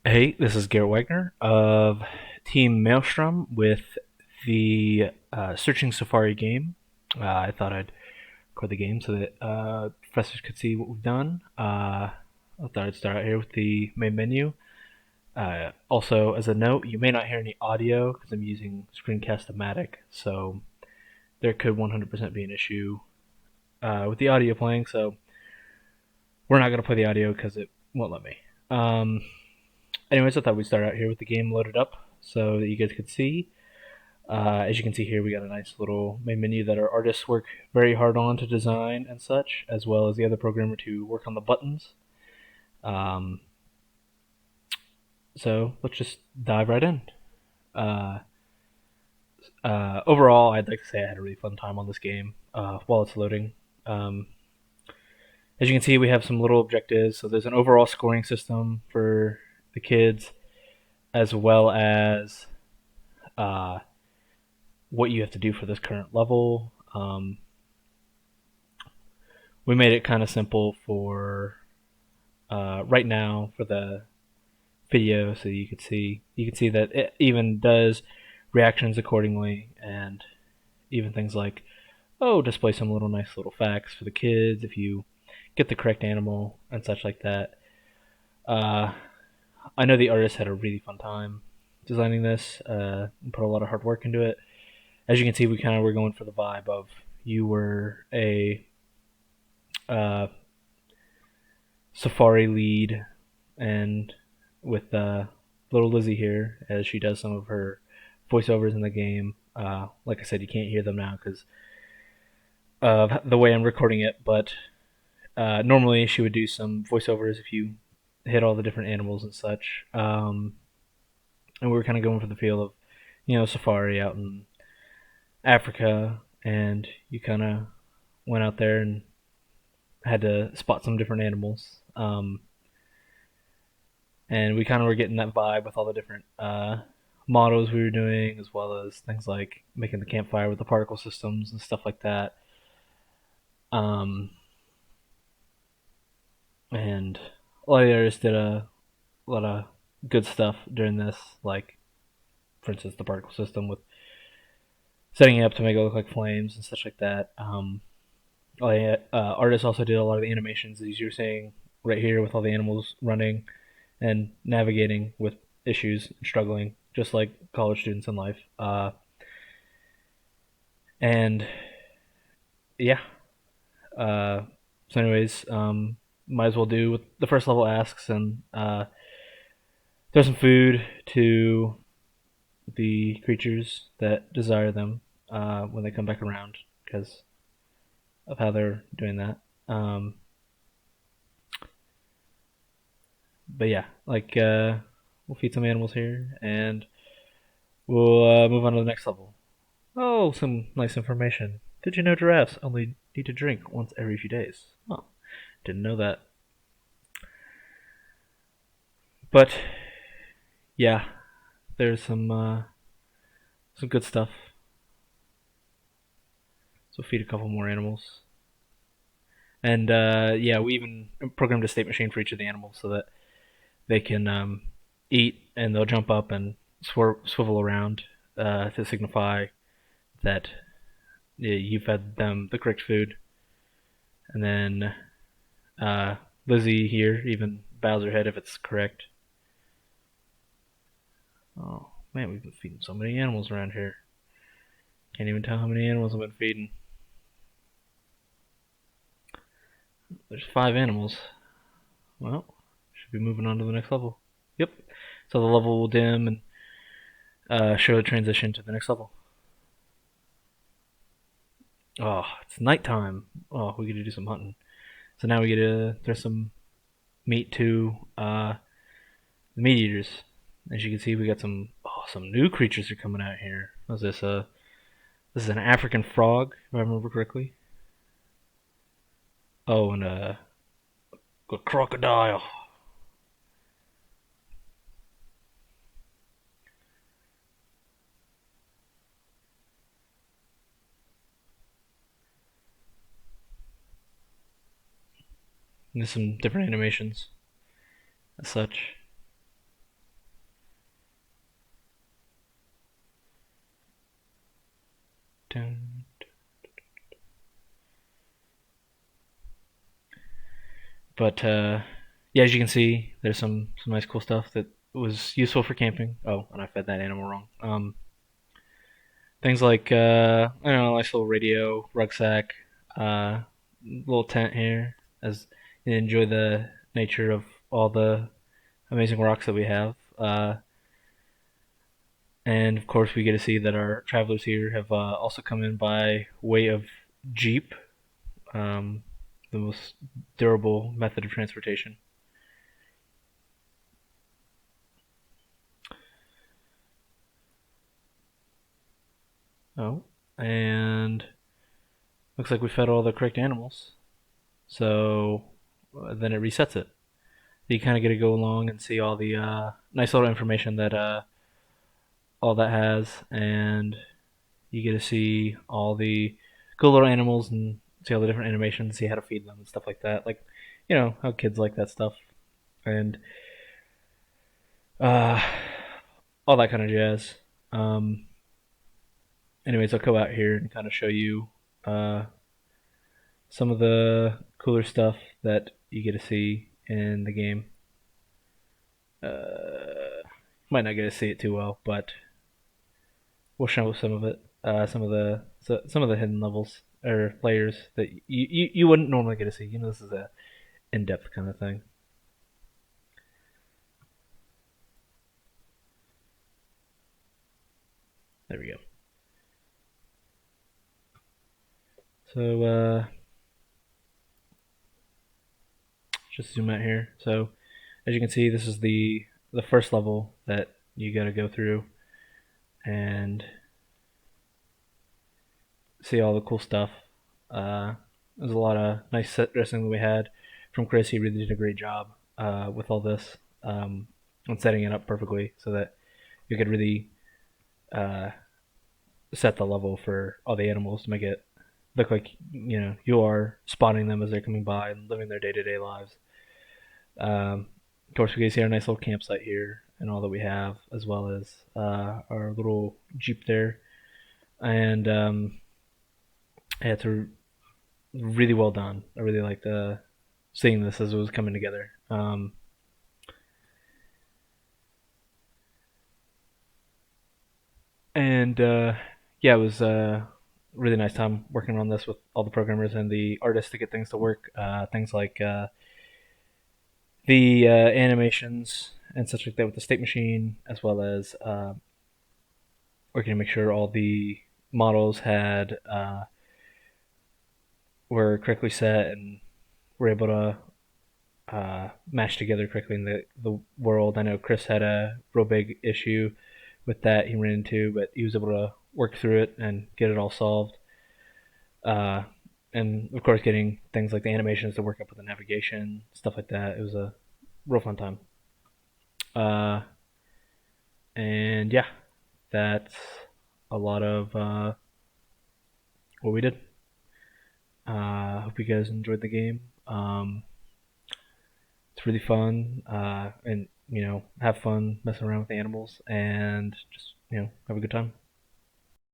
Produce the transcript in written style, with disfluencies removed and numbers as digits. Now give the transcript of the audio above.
Hey, this is Garrett Wagner of Team Maelstrom with the Searching Safari game. I thought I'd record the game so that professors could see what we've done. I thought I'd start out here with the main menu. Also, as a note, you may not hear any audio because I'm using Screencast-O-Matic, so there could 100% be an issue with the audio playing, so we're not going to play the audio because it won't let me. Um, Anyways, I thought we'd start out here with the game loaded up so that you guys could see. As you can see here, we got a nice little main menu that our artists work very hard on to design and such, as well as the other programmer to work on the buttons. Um, so let's just dive right in. Uh, Overall, I'd like to say I had a really fun time on this game while it's loading. Um, as you can see, we have some little objectives. So there's an overall scoring system for the kids, as well as uh, what you have to do for this current level. We made it kind of simple for right now for the video, so you can see that it even does reactions accordingly, and even things like display some little nice little facts for the kids if you get the correct animal and such like that. Uh, I know the artist had a really fun time designing this. And put a lot of hard work into it. As you can see, we kind of were going for the vibe of you were a uh, Safari lead, and with little Lizzie here as she does some of her voiceovers in the game. Like I said, you can't hear them now because of the way I'm recording it, but normally she would do some voiceovers if you hit all the different animals and such. And we were kind of going for the feel of, safari out in Africa, and you kind of went out there and had to spot some different animals. And we kind of were getting that vibe with all the different models we were doing, as well as things like making the campfire with the particle systems and stuff like that. Um, and a lot of the artists did a lot of good stuff during this, like for instance the particle system with setting it up to make it look like flames and such like that. Artists also did a lot of the animations, as you're seeing right here, with all the animals running and navigating with issues and struggling, just like college students in life. And yeah. Uh, so, might as well do what the first level asks and throw some food to the creatures that desire them when they come back around because of how they're doing that. But yeah, we'll feed some animals here and we'll move on to the next level. Oh, some nice information. Did you know giraffes only need to drink once every few days? Oh, didn't know that. But yeah, there's some good stuff. So feed a couple more animals, and yeah, we even programmed a state machine for each of the animals so that they can eat and they'll jump up and swivel around to signify that you fed them the correct food. And then uh, Lizzie here even bows her head if it's correct. Oh man, we've been feeding so many animals around here. Can't even tell how many animals I've been feeding. There's 5 animals. Well, should be moving on to the next level. Yep. So the level will dim and show the transition to the next level. Oh, it's nighttime. Oh, we get to do some hunting. So now we get to throw some meat to the meat eaters. As you can see, we got some new creatures are coming out here. What's this? This is an African frog, if I remember correctly. Oh, and a crocodile. And there's some different animations as such. Dun. But yeah, as you can see, there's some nice cool stuff that was useful for camping. Oh, and I fed that animal wrong. Things like I don't know, nice little radio, rucksack, little tent here, as you enjoy the nature of all the amazing rocks that we have. And of course, we get to see that our travelers here have also come in by way of Jeep, um, the most durable method of transportation. Oh, and looks like we fed all the correct animals. So then it resets it. You kind of get to go along and see all the nice little information that all that has, and you get to see all the cool little animals and see all the different animations, see how to feed them and stuff like that. Like, you know how kids like that stuff, and uh, all that kind of jazz. Um, Anyways, I'll go out here and kind of show you uh, some of the cooler stuff that you get to see in the game. Might not get to see it too well, but we'll show some of it. Some of the hidden levels or layers that you wouldn't normally get to see. You know, this is a in depth kind of thing. There we go. So just zoom out here. So as you can see, this is the first level that you got to go through and see all the cool stuff. There's a lot of nice set dressing that we had from Chris. He really did a great job with all this and setting it up perfectly so that you could really uh, set the level for all the animals to make it look like you are spotting them as they're coming by and living their day-to-day lives. Of course, we can see our nice little campsite here and all that we have, as well as our little jeep there. And yeah, it's really well done. I really liked seeing this as it was coming together. And yeah, it was a really nice time working on this with all the programmers and the artists to get things to work. Things like the animations and such like that with the state machine, as well as working to make sure all the models had were correctly set and were able to match together correctly in the world. I know Chris had a real big issue with that he ran into, but he was able to work through it and get it all solved. Uh, and of course, getting things like the animations to work up with the navigation, stuff like that. It was a real fun time. Uh, and yeah, that's a lot of what we did. Hope you guys enjoyed the game. It's really fun, and have fun messing around with the animals, and just have a good time.